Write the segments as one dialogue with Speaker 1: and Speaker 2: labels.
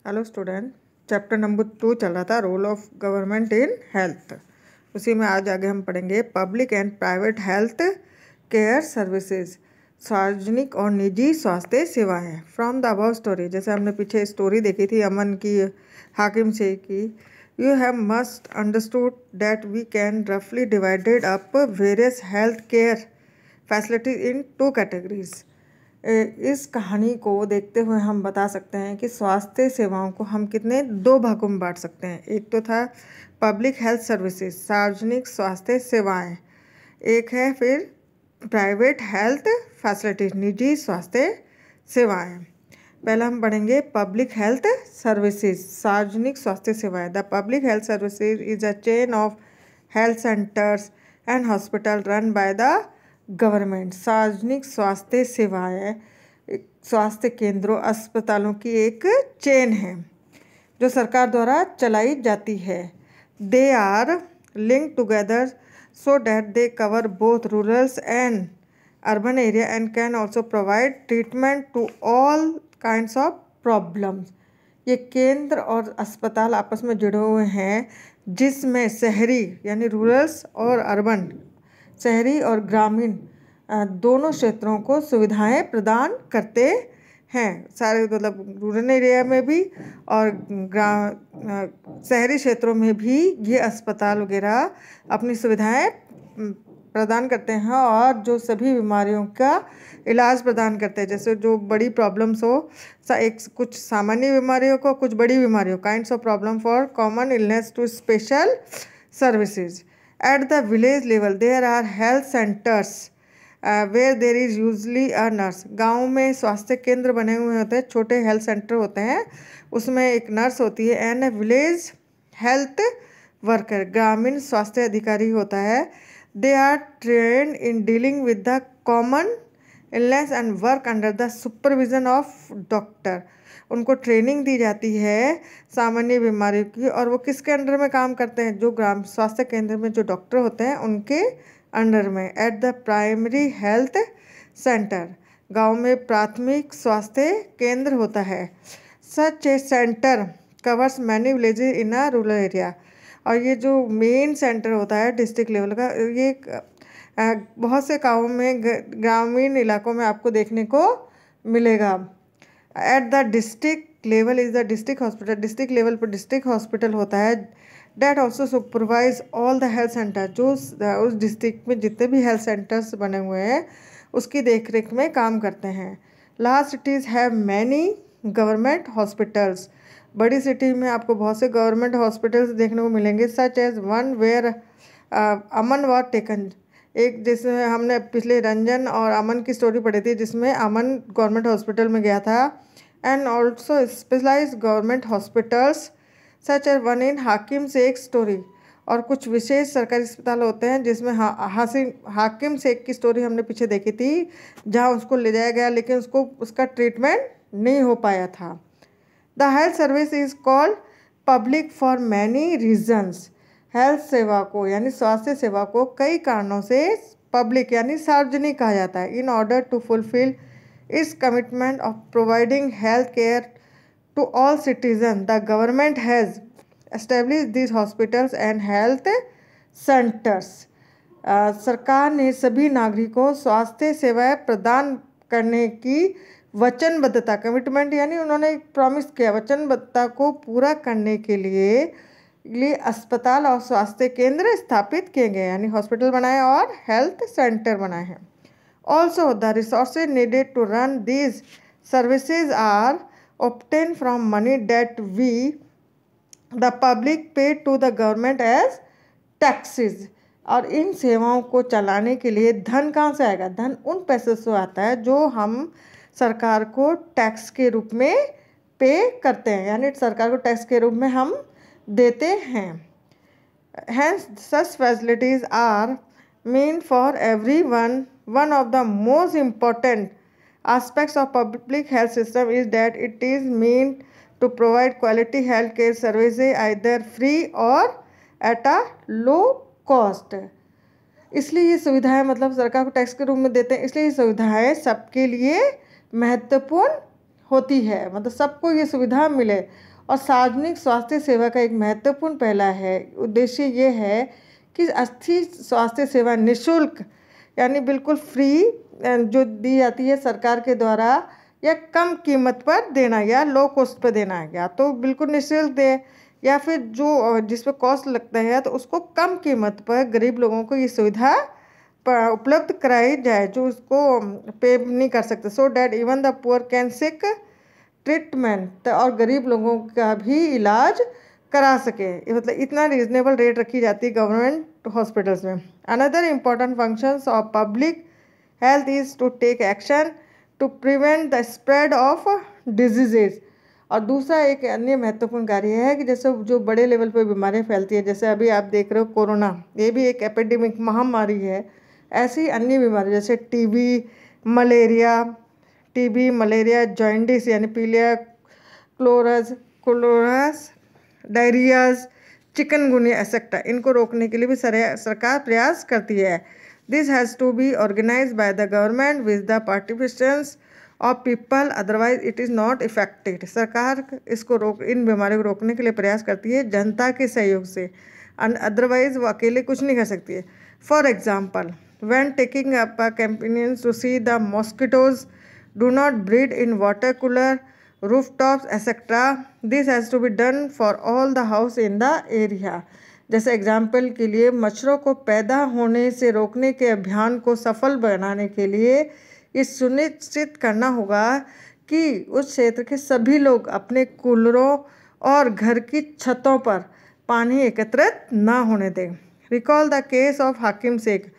Speaker 1: Hello student, chapter number 2 चल रहा था, role of government in health. उसी में आज आगे हम पढ़ेंगे public and private health care services, सार्वजनिक और निजी स्वास्थ्य सेवाएं। फ्रॉम द अबव स्टोरी, जैसे हमने पीछे स्टोरी देखी थी अमन की, हाकिम से की, you have must understood that we can रफली divided up various health care facilities in 2 categories. इस कहानी को देखते हुए हम बता सकते हैं कि स्वास्थ्य सेवाओं को हम कितने 2 भागों में बांट सकते हैं। एक तो था पब्लिक हेल्थ सर्विसेज, सार्वजनिक स्वास्थ्य सेवाएं। एक है फिर प्राइवेट हेल्थ फैसिलिटीज, निजी स्वास्थ्य सेवाएं। पहला हम पढ़ेंगे पब्लिक हेल्थ सर्विसेज, सार्वजनिक स्वास्थ्य सेवाएं। The public health services is a chain of health centres and hospital run by the government. सार्वजनिक स्वास्थ्य सेवाएं स्वास्थ्य केंद्रों, अस्पतालों की एक चेन है जो सरकार द्वारा चलाई जाती है। They are linked together so that they cover both rurals and urban area and can also provide treatment to all kinds of problems. ये केंद्र और अस्पताल आपस में जुड़े हुए हैं, जिसमें शहरी यानी रूरल्स और अर्बन, शहरी और ग्रामीण दोनों क्षेत्रों को सुविधाएं प्रदान करते हैं। सारे मतलब रूरल एरिया में भी और शहरी क्षेत्रों में भी ये अस्पताल वगैरह अपनी सुविधाएं प्रदान करते हैं और जो सभी बीमारियों का इलाज प्रदान करते हैं। जैसे जो बड़ी प्रॉब्लम्स हो, एक कुछ सामान्य बीमारियों को, कुछ बड़ी बीमारियों, kinds of problem for common illness to special services. At the village level, there are health centers where there is usually a nurse. गाँव में स्वास्थ्य केंद्र बने हुए होते हैं, छोटे हेल्थ सेंटर होते हैं, उसमें एक नर्स होती है। एंड विलेज हेल्थ वर्कर, ग्रामीण स्वास्थ्य अधिकारी होता है। They are trained in dealing with the common illness and work under the supervision of doctor. उनको ट्रेनिंग दी जाती है सामान्य बीमारियों की, और वो किसके अंडर में काम करते हैं? जो ग्राम स्वास्थ्य केंद्र में जो डॉक्टर होते हैं उनके अंडर में। At the primary health centre, गांव में प्राथमिक स्वास्थ्य केंद्र होता है। Such a centre covers many villages in a rural area. और ये जो मेन सेंटर होता है डिस्ट्रिक्ट लेवल का, ये बहुत से गाँवों में, ग्रामीण इलाकों में आपको देखने को मिलेगा। At the district level is the district hospital. District level पर डिस्ट्रिक्ट हॉस्पिटल होता है। That also supervise all the health centre. जो उस डिस्ट्रिक्ट में जितने भी हेल्थ सेंटर्स बने हुए हैं उसकी देखरेख में काम करते हैं। Large cities have many government hospitals. बड़ी सिटी में आपको बहुत से गवर्नमेंट हॉस्पिटल्स देखने को मिलेंगे। Such as one where Aman was taken. एक जिसमें हमने पिछले रंजन और अमन की स्टोरी पढ़ी थी, जिसमें अमन गवर्नमेंट हॉस्पिटल में गया था। And also specialised government hospitals such as one in Hakim Sheikh story. और कुछ विशेष सरकारी अस्पताल होते हैं जिसमें हाकिम शेख की स्टोरी हमने पीछे देखी थी, जहां उसको ले जाया गया लेकिन उसका ट्रीटमेंट नहीं हो पाया था। The health service is called public for many reasons. Health सेवा को यानी स्वास्थ्य सेवा को कई कारणों से पब्लिक यानी सार्वजनिक कहा जाता है। In order to fulfil its commitment of providing health care to all citizen, the government has establish this hospitals and health centres. सरकार ने सभी नागरिकों स्वास्थ्य सेवाएं प्रदान करने की वचनबद्धता, कमिटमेंट यानी उन्होंने प्रॉमिस किया, वचनबद्धता को पूरा करने के लिए अस्पताल और स्वास्थ्य केंद्र स्थापित किए गए, यानी हॉस्पिटल बनाए और हेल्थ सेंटर बनाए हैं। Also the resources needed to run these services are obtained from money that we the public pay to the government as taxes। और इन सेवाओं को चलाने के लिए धन कहाँ से आएगा? धन उन पैसे से आता है जो हम सरकार को टैक्स के रूप में पे करते हैं, यानी सरकार को टैक्स के रूप में हम देते हैं। Hence such facilities are meant for everyone. One of the most important aspects of public health system is that it is meant to provide quality health care services either free or at a low cost। इसलिए ये सुविधाएं, मतलब सरकार को tax के रूप में देते हैं, इसलिए ये सुविधाएं सबके लिए महत्वपूर्ण होती है, मतलब सबको ये सुविधा मिले और सार्वजनिक स्वास्थ्य सेवा का एक महत्वपूर्ण पहला है उद्देश्य ये है कि अच्छी स्वास्थ्य सेवा निःशुल्क यानी बिल्कुल फ्री जो दी जाती है सरकार के द्वारा या कम कीमत पर देना या लो कॉस्ट पर देना है, या तो बिल्कुल निःशुल्क दे या फिर जो जिस पर कॉस्ट लगता है तो उसको कम कीमत पर गरीब लोगों को ये सुविधा उपलब्ध कराई जाए जो उसको पे नहीं कर सकते, so that even the poor can sick treatment, और गरीब लोगों का भी इलाज करा सके। मतलब इतना रीजनेबल रेट रखी जाती है गवर्नमेंट हॉस्पिटल्स में। Another important functions of public health is to take action to prevent the spread of diseases. और दूसरा एक अन्य महत्वपूर्ण कार्य है कि जैसे जो बड़े लेवल पर बीमारियां फैलती है, जैसे अभी आप देख रहे हो कोरोना, ये भी एक एपिडेमिक महामारी है। ऐसी अन्य बीमारी जैसे टीबी मलेरिया जॉइंडिस यानी पीलिया क्लोरस डायरियाज चिकनगुनिया एक्सेट्रा, इनको रोकने के लिए भी सरकार प्रयास करती है। This has to be organised by the government with the participations of people, otherwise it is not effected. सरकार इसको इन बीमारियों को रोकने के लिए प्रयास करती है जनता के सहयोग से, अदरवाइज वो अकेले कुछ नहीं कर सकती है। For example, when taking up a campaign to see the mosquitoes do not breed in water cooler rooftops etc. This has to be done for all the house in the area। जैसे example के लिए मच्छरों को पैदा होने से रोकने के अभियान को सफल बनाने के लिए ये सुनिश्चित करना होगा कि उस क्षेत्र के सभी लोग अपने कूलरों और घर की छतों पर पानी एकत्रित ना होने दें। Recall the case of Hakim Sheikh.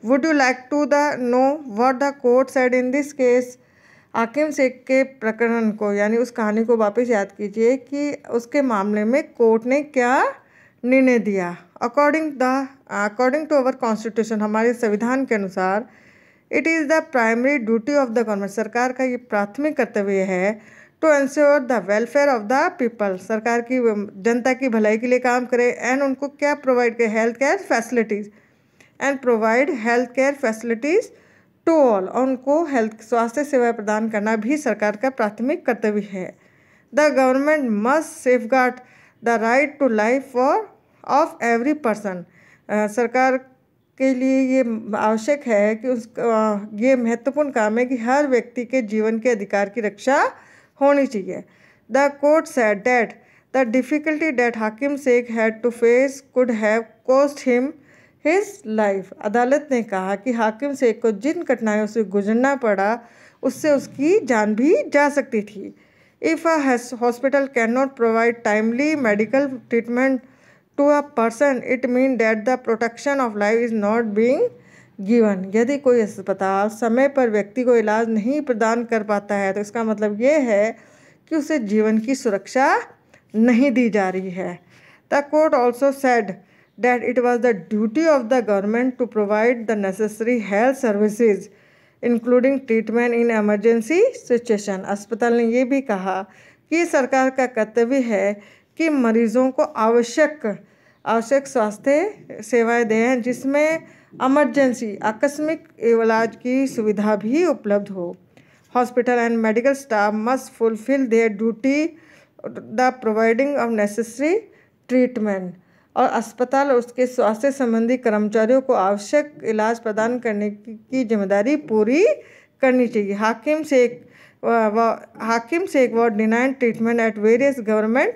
Speaker 1: Would you like to know what the court said in this case. Hakim Sheikh के प्रकरण को यानी उस कहानी को वापस याद कीजिए कि उसके मामले में कोर्ट ने क्या निर्णय दिया। अकॉर्डिंग टू अवर कॉन्स्टिट्यूशन, हमारे संविधान के अनुसार, it is the primary duty of the government, सरकार का ये प्राथमिक कर्तव्य है, to ensure the welfare of the people, सरकार की जनता की भलाई के लिए काम करे, एंड उनको क्या प्रोवाइड करे, health care facilities, and provide health care facilities to all, और उनको हेल्थ स्वास्थ्य सेवा प्रदान करना भी सरकार का प्राथमिक कर्तव्य है। The government must safeguard the right to life of every person. सरकार के लिए ये आवश्यक है कि ये महत्वपूर्ण काम है कि हर व्यक्ति के जीवन के अधिकार की रक्षा होनी चाहिए। The court said that the difficulty that Hakim Sheikh had to face could have cost him his life. अदालत ने कहा कि हाकिम शेख को जिन कठिनाइयों से गुजरना पड़ा उससे उसकी जान भी जा सकती थी। If a hospital can not provide timely medical treatment to a person, it mean that the protection of life is not being given. यदि कोई अस्पताल समय पर व्यक्ति को इलाज नहीं प्रदान कर पाता है तो इसका मतलब ये है कि उसे जीवन की सुरक्षा नहीं दी जा रही है। The court also said that it was the duty of the government to provide the necessary health services including treatment in emergency situation। अस्पताल ने ये भी कहा कि सरकार का कर्तव्य है कि मरीजों को आवश्यक स्वास्थ्य सेवाएं दें जिसमें इमरजेंसी आकस्मिक इलाज की सुविधा भी उपलब्ध हो। Hospital and medical staff must fulfil there duty the providing of necessary treatment, और अस्पताल और उसके स्वास्थ्य संबंधी कर्मचारियों को आवश्यक इलाज प्रदान करने की जिम्मेदारी पूरी करनी चाहिए। Hakim Sheikh was denied treatment at various government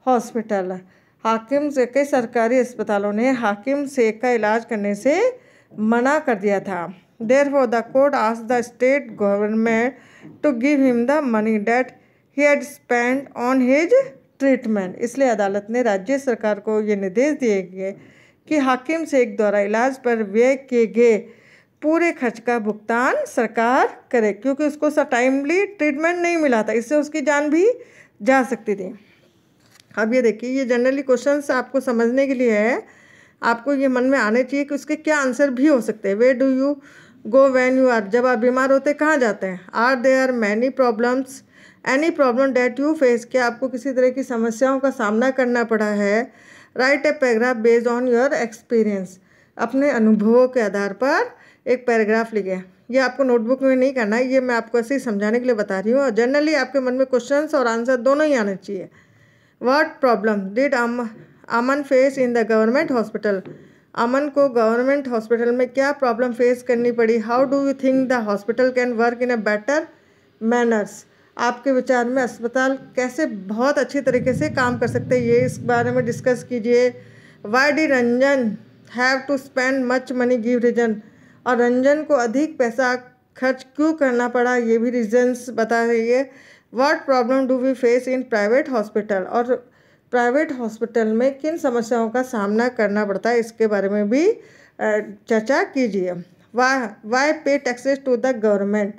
Speaker 1: hospital. Hakim Sheikh के सरकारी अस्पतालों ने हाकिम शेख का इलाज करने से मना कर दिया था। Therefore the court asked the state government to give him the money that he had spent on his treatment. इसलिए अदालत ने राज्य सरकार को ये निर्देश दिए गए कि हाकिम शेख द्वारा इलाज पर व्यय किए गए पूरे खर्च का भुगतान सरकार करे, क्योंकि उसको टाइमली ट्रीटमेंट नहीं मिला था, इससे उसकी जान भी जा सकती थी। अब ये देखिए, ये जनरली क्वेश्चंस आपको समझने के लिए है, आपको ये मन में आने चाहिए कि उसके क्या आंसर भी हो सकते हैं। Where do you go when you are, जब आप बीमार होते कहाँ जाते हैं। Are there many problems, any problem that you face, क्या आपको किसी तरह की समस्याओं का सामना करना पड़ा है। Right a paragraph based on your experience, अपने अनुभवों के आधार पर एक पैराग्राफ लिखे। ये आपको नोटबुक में नहीं करना है, ये मैं आपको ऐसे ही समझाने के लिए बता रही हूँ। और जनरली आपके मन में क्वेश्चंस और आंसर दोनों ही आने चाहिए। What problem did Aman face in the government hospital? Aman को गवर्नमेंट हॉस्पिटल में क्या प्रॉब्लम फेस करनी पड़ी? How do you think the hospital can work in a better manners? आपके विचार में अस्पताल कैसे बहुत अच्छी तरीके से काम कर सकते हैं, ये इस बारे में डिस्कस कीजिए। Why did Ranjan have to spend much money, give reason. और रंजन को अधिक पैसा खर्च क्यों करना पड़ा, ये भी रीजन्स बता रही है। What problem do we face in private hospital? और प्राइवेट हॉस्पिटल में किन समस्याओं का सामना करना पड़ता है, इसके बारे में भी चर्चा कीजिए। वाई पे टैक्सेस टू द गवर्नमेंट?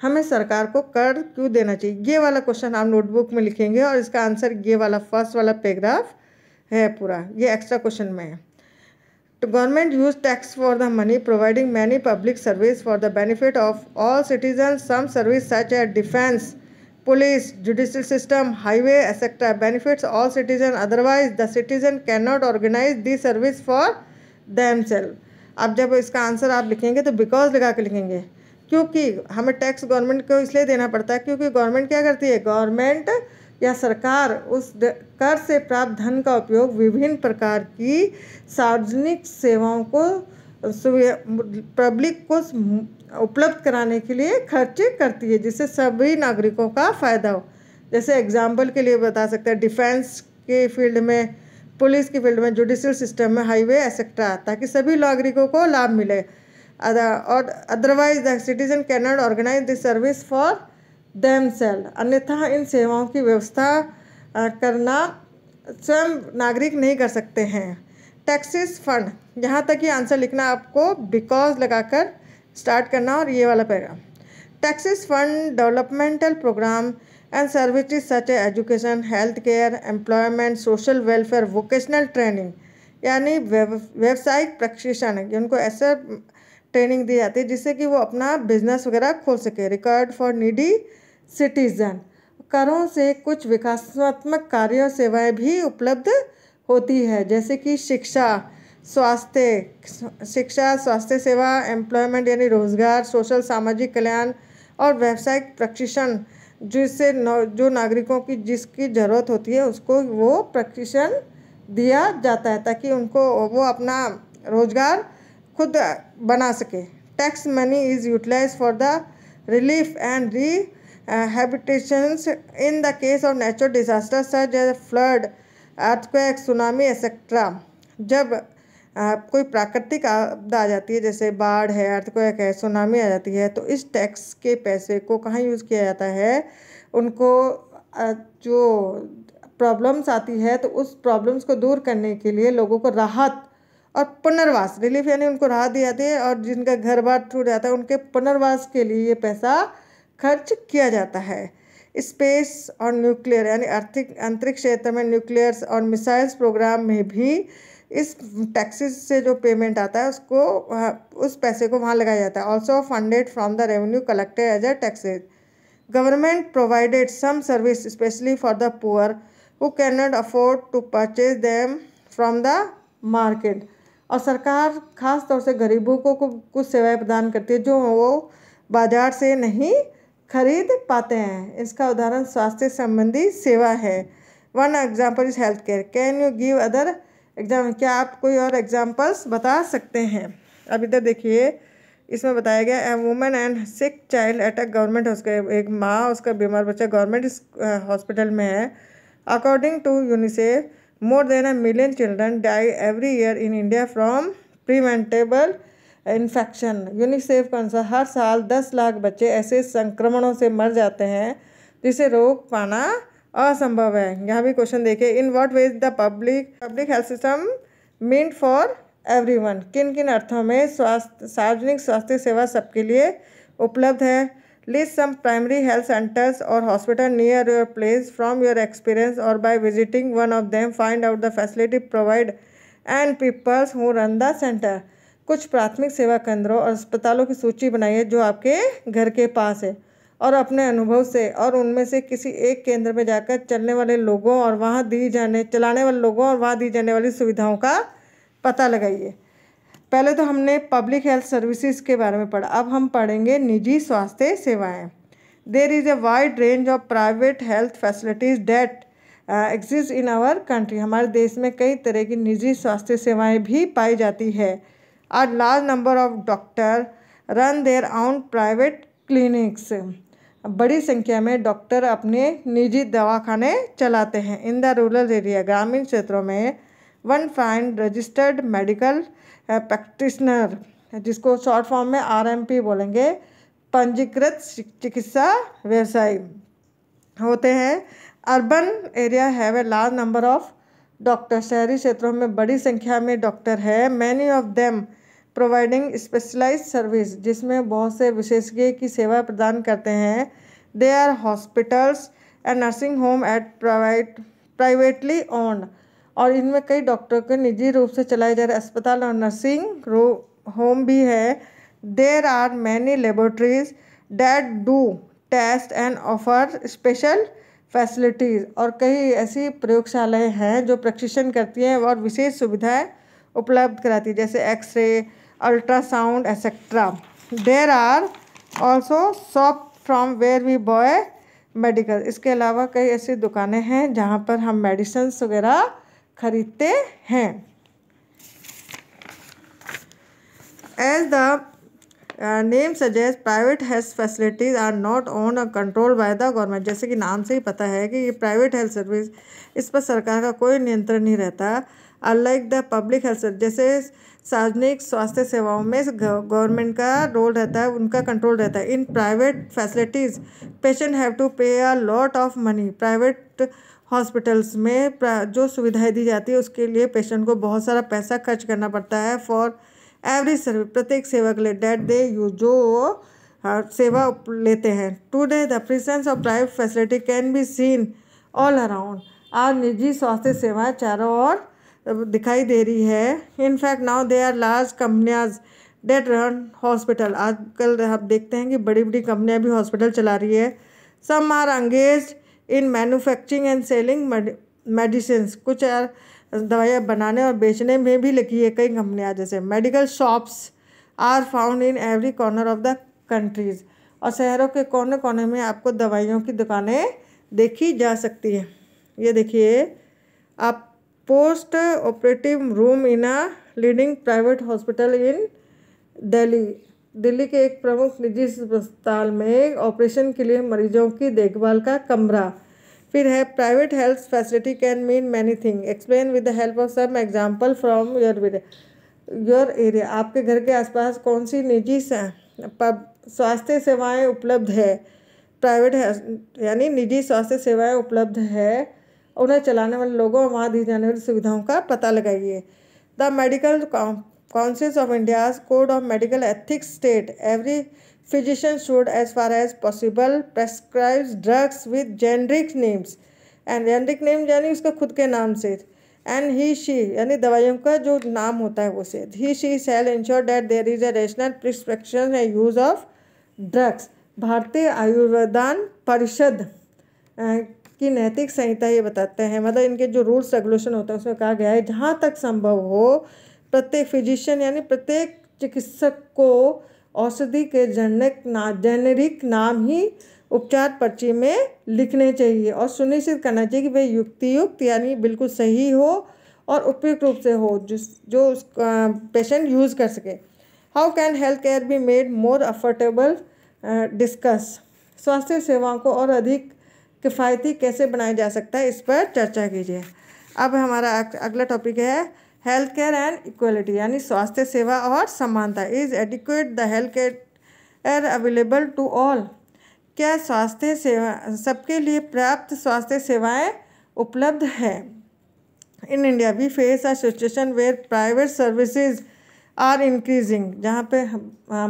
Speaker 1: हमें सरकार को कर क्यों देना चाहिए? ये वाला क्वेश्चन आप नोटबुक में लिखेंगे और इसका आंसर ये वाला फर्स्ट वाला पैराग्राफ है पूरा, ये एक्स्ट्रा क्वेश्चन में है। तो government use tax for the money providing many public service for the benefit of all citizen. Some service such as defence, police, judicial system, highway, etc. benefits all citizens. Otherwise, the citizen cannot organize the service for themselves. अब जब इसका answer आप लिखेंगे तो because लगा के लिखेंगे, क्योंकि हमें टैक्स गवर्नमेंट को इसलिए देना पड़ता है क्योंकि गवर्नमेंट क्या करती है, गवर्नमेंट या सरकार उस कर से प्राप्त धन का उपयोग विभिन्न प्रकार की सार्वजनिक सेवाओं को पब्लिक को उपलब्ध कराने के लिए खर्च करती है, जिससे सभी नागरिकों का फ़ायदा हो। जैसे एग्जाम्पल के लिए बता सकते हैं, डिफेंस के फील्ड में, पुलिस की फील्ड में, जुडिशियल सिस्टम में, हाईवे एक्सेट्रा, ताकि सभी नागरिकों को लाभ मिले। और otherwise the citizen can not organise this service for themself. अन्यथा इन सेवाओं की व्यवस्था करना स्वयं नागरिक नहीं कर सकते हैं। टैक्सेस फंड, यहाँ तक ही आंसर लिखना आपको, बिकॉज लगाकर स्टार्ट करना और ये वाला paragraph. Taxes fund developmental programme and services such a education, health care, employment, social welfare, vocational training, यानी व्यावसायिक प्रशिक्षण, उनको ऐसा ट्रेनिंग दी जाती है जिससे कि वो अपना बिजनेस वगैरह खोल सके। रिकॉर्ड फॉर नीडी सिटीजन, करों से कुछ विकासात्मक कार्य सेवाएं भी उपलब्ध होती है, जैसे कि शिक्षा, स्वास्थ्य सेवा, एम्प्लॉयमेंट यानी रोजगार, सोशल सामाजिक कल्याण और व्यावसायिक प्रशिक्षण, जिससे जो नागरिकों की जिसकी ज़रूरत होती है उसको वो प्रशिक्षण दिया जाता है ताकि उनको वो अपना रोजगार खुद बना सके। Tax money is utilise for the relief and rehabilitations in the case of natural disasters such as flood, earthquake, tsunami etcetera. जब कोई प्राकृतिक आपदा आ जाती है, जैसे बाढ़ है, अर्थक्वेक है, सुनामी आ जाती है, तो इस टैक्स के पैसे को कहाँ यूज़ किया जाता है, उनको जो प्रॉब्लम्स आती है तो उस प्रॉब्लम्स को दूर करने के लिए लोगों को राहत और पुनर्वास, रिलीफ यानी उनको राहत दी जाती है, और जिनका घर बार टूट जाता है उनके पुनर्वास के लिए ये पैसा खर्च किया जाता है। स्पेस और न्यूक्लियर यानी अंतरिक्ष क्षेत्र में न्यूक्लियर्स और मिसाइल्स प्रोग्राम में भी इस टैक्सेस से जो पेमेंट आता है उसको उस पैसे को वहाँ लगाया जाता है। Also funded from the revenue collected as a taxes. Government provided some service specially for the poor who can not afford to purchase them from the market. और सरकार खास तौर से गरीबों को कुछ सेवाएं प्रदान करती है जो वो बाजार से नहीं खरीद पाते हैं। इसका उदाहरण स्वास्थ्य संबंधी सेवा है। One example is health care. Can you give other example? क्या आप कोई और एग्जाम्पल्स बता सकते हैं? अब इधर देखिए, इसमें बताया गया a women and sick child at a government hospital. एक माँ, उसका बीमार बच्चा गवर्नमेंट हॉस्पिटल में है। According to UNICEF, more than 1 million children die every year in India from preventable infection. UNICEF के अनुसार हर साल 10 लाख बच्चे ऐसे संक्रमणों से मर जाते हैं जिसे रोक पाना असंभव है। यहाँ भी क्वेश्चन देखिए, in what ways the public health system meant for everyone. किन किन अर्थों में सार्वजनिक स्वास्थ्य सेवा सबके लिए उपलब्ध है? List some primary health centres और hospital near your place from your experience और by visiting one of them find out the facility provide and peoples who run the centre. कुछ प्राथमिक सेवा केंद्रों और अस्पतालों की सूची बनाइए जो आपके घर के पास है, और अपने अनुभव से और उनमें से किसी एक केंद्र में जाकर चलाने वाले लोगों और वहाँ दी जाने वाली सुविधाओं का पता लगाइए। पहले तो हमने पब्लिक हेल्थ सर्विसेज के बारे में पढ़ा, अब हम पढ़ेंगे निजी स्वास्थ्य सेवाएं। There is a wide range of private health facilities that exist in our country. हमारे देश में कई तरह की निजी स्वास्थ्य सेवाएं भी पाई जाती है। A large number of doctor run their own private clinics. बड़ी संख्या में डॉक्टर अपने निजी दवाखाने चलाते हैं। इन द रूरल एरिया, ग्रामीण क्षेत्रों में one find registered medical practitioner, जिसको शॉर्ट फॉर्म में RMP बोलेंगे, पंजीकृत चिकित्सा व्यवसायी होते हैं। Urban area have a large number of doctor. शहरी क्षेत्रों में बड़ी संख्या में डॉक्टर है। Many of them providing specialised service, जिसमें बहुत से विशेषज्ञ की सेवा प्रदान करते हैं। They are hospitals and nursing home at privately owned, और इनमें कई डॉक्टरों के निजी रूप से चलाए जा रहे अस्पताल और नर्सिंग होम भी है। There are many laboratories that do test and offer special facilities, और कई ऐसी प्रयोगशालाएं हैं जो प्रशिक्षण करती हैं और विशेष सुविधाएं उपलब्ध कराती है, जैसे X-ray, ultrasound etcetera. There are also shop from where we buy medical. इसके अलावा कई ऐसी दुकानें हैं जहाँ पर हम मेडिसिन्स वगैरह खरीदते हैं। As the name suggest, private health facilities are not own or control by the government. जैसे कि नाम से ही पता है कि ये प्राइवेट हेल्थ सर्विस, इस पर सरकार का कोई नियंत्रण नहीं रहता। Unlike the public health service, जैसे सार्वजनिक स्वास्थ्य सेवाओं में गवर्नमेंट का रोल रहता है, उनका कंट्रोल रहता है। In private facilities patient have to pay a lot of money. Private hospitals में जो सुविधाएं दी जाती है उसके लिए पेशेंट को बहुत सारा पैसा खर्च करना पड़ता है। फॉर एवरी सर्विस, प्रत्येक सेवा के लिए, डेट दे यूज, जो सेवा लेते हैं। Today the presence of private facility can be seen all around. आज निजी स्वास्थ्य सेवाएं चारों ओर दिखाई दे रही है। In fact now they are large companies that run hospital. आजकल आप देखते हैं कि बड़ी बड़ी कंपनियां भी हॉस्पिटल चला रही है। Some are engaged in manufacturing and selling medicine. कुछ दवाइयाँ बनाने और बेचने में भी लगी है कई कंपनियाँ। जैसे medical shops are found in every corner of the countries, और शहरों के कोने कोने में आपको दवाइयों की दुकानें देखी जा सकती हैं। ये देखिए आप, post operative room in a leading private hospital in Delhi. Delhi के एक प्रमुख निजी अस्पताल में ऑपरेशन के लिए मरीजों की देखभाल का कमरा। फिर है private health facility can mean many thing, explain with the help of some example from your area. आपके घर के आसपास कौन सी निजी स्वास्थ्य सेवाएं उपलब्ध है। प्राइवेट यानी निजी स्वास्थ्य सेवाएं उपलब्ध है, उन्हें चलाने वाले लोगों और वहाँ दी जाने वाली सुविधाओं का पता लगाइए। The medical council of India's code of medical ethics state every physician should as far as possible prescribe drugs with generic names, and generic name यानी उसका खुद के नाम से, and he she यानी दवाइयों का जो नाम होता है वो से, he she shall ensure that there is a rational prescription and use of drugs। भारतीय आयुर्वेदान परिषद की नैतिक संहिता ये बताते हैं, मतलब इनके जो रूल्स रेगुलेशन होते हैं उसमें कहा गया है जहाँ तक संभव हो प्रत्येक फिजिशियन यानी प्रत्येक चिकित्सक को औषधि के जेनेरिक नाम ही उपचार पर्ची में लिखने चाहिए, और सुनिश्चित करना चाहिए कि वे युक्तियुक्त यानी बिल्कुल सही हो और उपयुक्त रूप से हो, जो पेशेंट यूज़ कर सके। How can health care be made more affordable discuss. स्वास्थ्य सेवाओं को और अधिक किफ़ायती कैसे बनाया जा सकता है, इस पर चर्चा कीजिए। अब हमारा अगला टॉपिक है हेल्थ केयर एंड इक्वलिटी, यानी स्वास्थ्य सेवा और समानता। Is adequate the health care available to all. क्या स्वास्थ्य सेवा सबके लिए पर्याप्त स्वास्थ्य सेवाएं उपलब्ध है। In India we face a situation where private services are increasing. जहाँ पे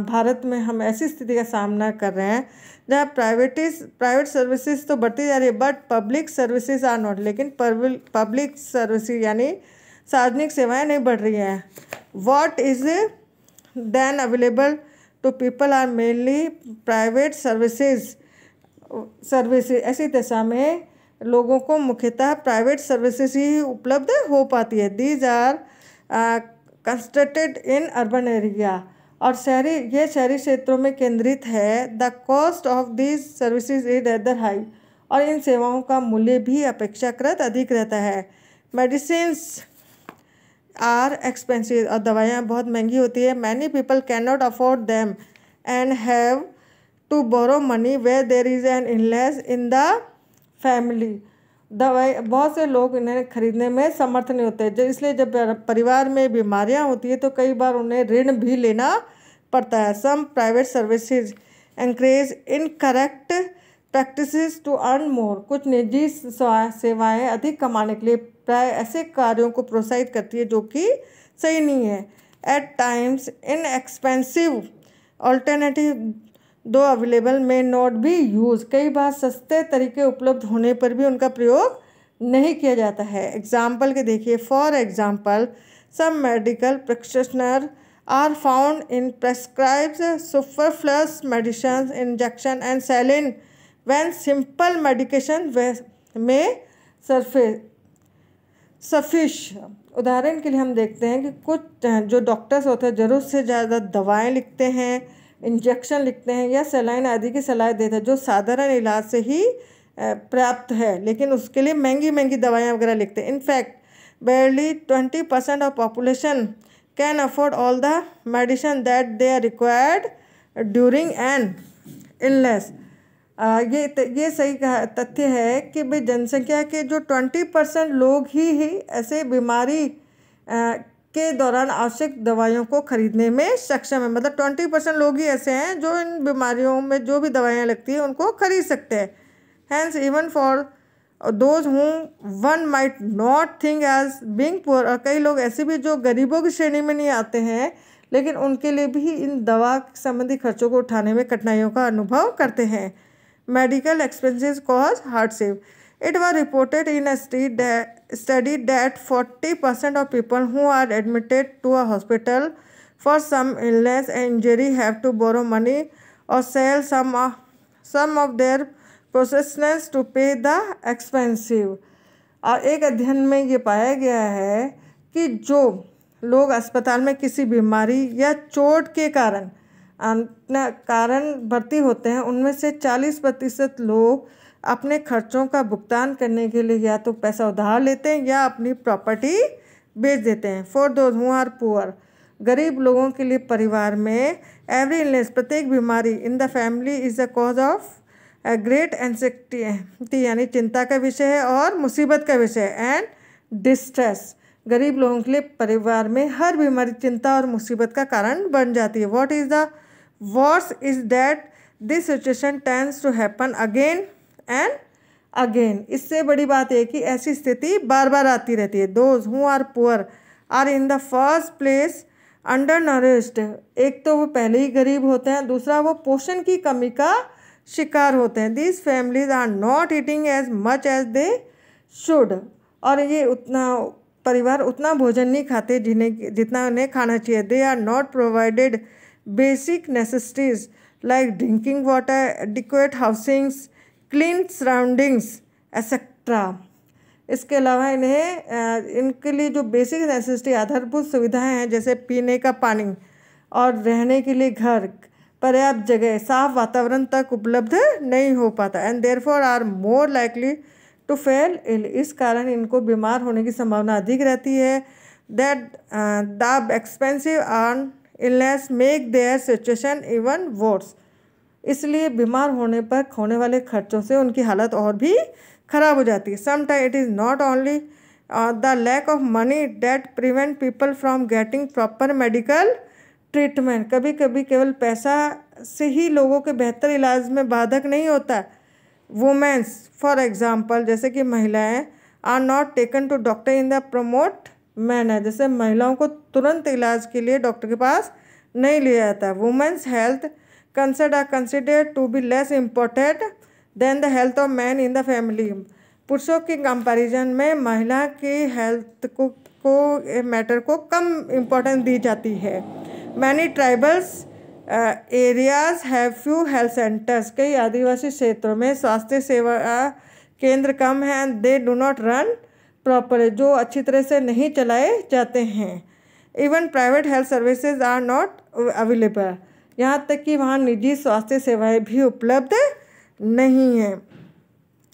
Speaker 1: भारत में हम ऐसी स्थिति का सामना कर रहे हैं जहाँ प्राइवेट सर्विसेज तो बढ़ती जा रही है, but public services are not. लेकिन पब्लिक सर्विसेज यानी सार्वजनिक सेवाएं नहीं बढ़ रही हैं। What is then available to people are mainly private services. ऐसी दशा में लोगों को मुख्यतः प्राइवेट सर्विसेज ही उपलब्ध हो पाती है। These are concentrated in urban area, और शहरी क्षेत्रों में केंद्रित है। The cost of these services is rather high, और इन सेवाओं का मूल्य भी अपेक्षाकृत अधिक रहता है। मेडिसिन्स आर एक्सपेंसिव, और दवाइयाँ बहुत महंगी होती है। Many people can not afford them and have to borrow money where there is an illness in the family. दवाई बहुत से लोग इन्हें खरीदने में समर्थ नहीं होते, जो इसलिए जब परिवार में बीमारियां होती है तो कई बार उन्हें ऋण भी लेना पड़ता है। Some private services encourage incorrect practices to earn more. कुछ निजी सेवाएं अधिक कमाने के लिए प्राय ऐसे कार्यों को प्रोत्साहित करती है जो कि सही नहीं है। At times inexpensive alternative though available may not be use. कई बार सस्ते तरीके उपलब्ध होने पर भी उनका प्रयोग नहीं किया जाता है। एग्जाम्पल के देखिए, for example some medical practitioner are found in prescribed superfluous medicine injection and saline when simple medication may suffice. उदाहरण के लिए हम देखते हैं कि कुछ जो डॉक्टर्स होते हैं ज़रूरत से ज़्यादा दवाएं लिखते हैं, इंजेक्शन लिखते हैं या सलाइन आदि की सलाह देते हैं जो साधारण इलाज से ही प्राप्त है, लेकिन उसके लिए महंगी महंगी दवाइयाँ वगैरह लिखते हैं। In fact barely 20% of population can afford all the medicine that they are required during an illness। ये सही तथ्य है कि भाई जनसंख्या के जो 20% लोग ही ऐसे बीमारी के दौरान आवश्यक दवाइयों को खरीदने में सक्षम है। मतलब 20% लोग ही ऐसे हैं जो इन बीमारियों में जो भी दवाइयाँ लगती हैं उनको खरीद सकते हैं। Hence even for those who one might not think as being poor. और कई लोग ऐसे भी जो गरीबों की श्रेणी में नहीं आते हैं, लेकिन उनके लिए भी इन दवा संबंधी खर्चों को उठाने में कठिनाइयों का अनुभव करते हैं। Medical expenses cause hardship. It was reported in a study that 40% of people who are admitted to a hospital for some illness and injury have to borrow money or sell some of their possessions to pay the expensive। और एक अध्ययन में ये पाया गया है कि जो लोग अस्पताल में किसी बीमारी या चोट के कारण भर्ती होते हैं, उनमें से 40% लोग अपने खर्चों का भुगतान करने के लिए या तो पैसा उधार लेते हैं या अपनी प्रॉपर्टी बेच देते हैं। For those who are poor, गरीब लोगों के लिए परिवार में एवरी इलनेस, प्रत्येक बीमारी इन the family is the cause of great anxiety, यानी चिंता का विषय है और मुसीबत का विषय है। एंड डिस्ट्रेस, गरीब लोगों के लिए परिवार में हर बीमारी चिंता और मुसीबत का कारण बन जाती है। What is the worse is that this situation tends to happen again and again. इससे बड़ी बात है कि ऐसी स्थिति बार बार आती रहती है। Those who are poor are in the first place undernourished. एक तो वो पहले ही गरीब होते हैं, दूसरा वो पोषण की कमी का शिकार होते हैं। These families are not eating as much as they should. और ये परिवार उतना भोजन नहीं खाते जितना उन्हें खाना चाहिए। They are not provided basic necessities like drinking water, adequate housings, clean surroundings etcetera. इसके अलावा इनके लिए जो बेसिक नेसेसिटी आधारभूत सुविधाएं हैं, जैसे पीने का पानी और रहने के लिए घर, पर्याप्त जगह, साफ वातावरण तक उपलब्ध नहीं हो पाता। And therefore are more likely to fall ill. इस कारण इनको बीमार होने की संभावना अधिक रहती है। That the expensive earn illness make their situation even worse. इसलिए बीमार होने पर होने वाले खर्चों से उनकी हालत और भी खराब हो जाती है। Sometime it is not only the lack of money that prevent people from getting proper medical treatment. कभी कभी केवल पैसा से ही लोगों के बेहतर इलाज में बाधक नहीं होता। वुमेन्स फॉर एग्जांपल, जैसे कि महिलाएं are not taken to doctor in the prompt manner. जैसे महिलाओं को तुरंत इलाज के लिए डॉक्टर के पास नहीं लिया जाता। Women's health considered to be less important than the health of man in the family। पुरुषों के कंपैरिजन में महिला की हेल्थ को मैटर को कम इम्पोर्टेंस दी जाती है। Many tribals areas have few health centres. कई आदिवासी क्षेत्रों में स्वास्थ्य सेवा केंद्र कम हैं। They do not run proper, जो अच्छी तरह से नहीं चलाए जाते हैं। Even private health services are not available. यहाँ तक कि वहाँ निजी स्वास्थ्य सेवाएं भी उपलब्ध नहीं हैं।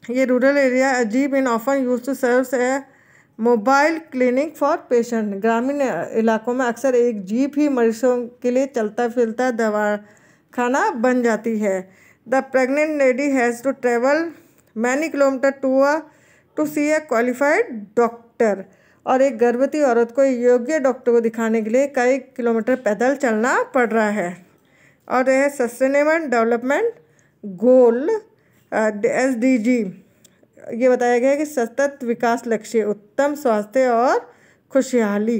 Speaker 1: ये rural area jeep in often use to serve a mobile clinic for patient. ग्रामीण इलाकों में अक्सर एक जीप ही मरीजों के लिए चलता फिरता दवाखाना बन जाती है। The pregnant lady has to travel many kilometre to see a qualified doctor. और एक गर्भवती औरत को योग्य डॉक्टर को दिखाने के लिए कई किलोमीटर पैदल चलना पड़ रहा है। और यह सस्टेनेबल डेवलपमेंट गोल SDG ये बताया गया है कि सतत विकास लक्ष्य उत्तम स्वास्थ्य और खुशहाली।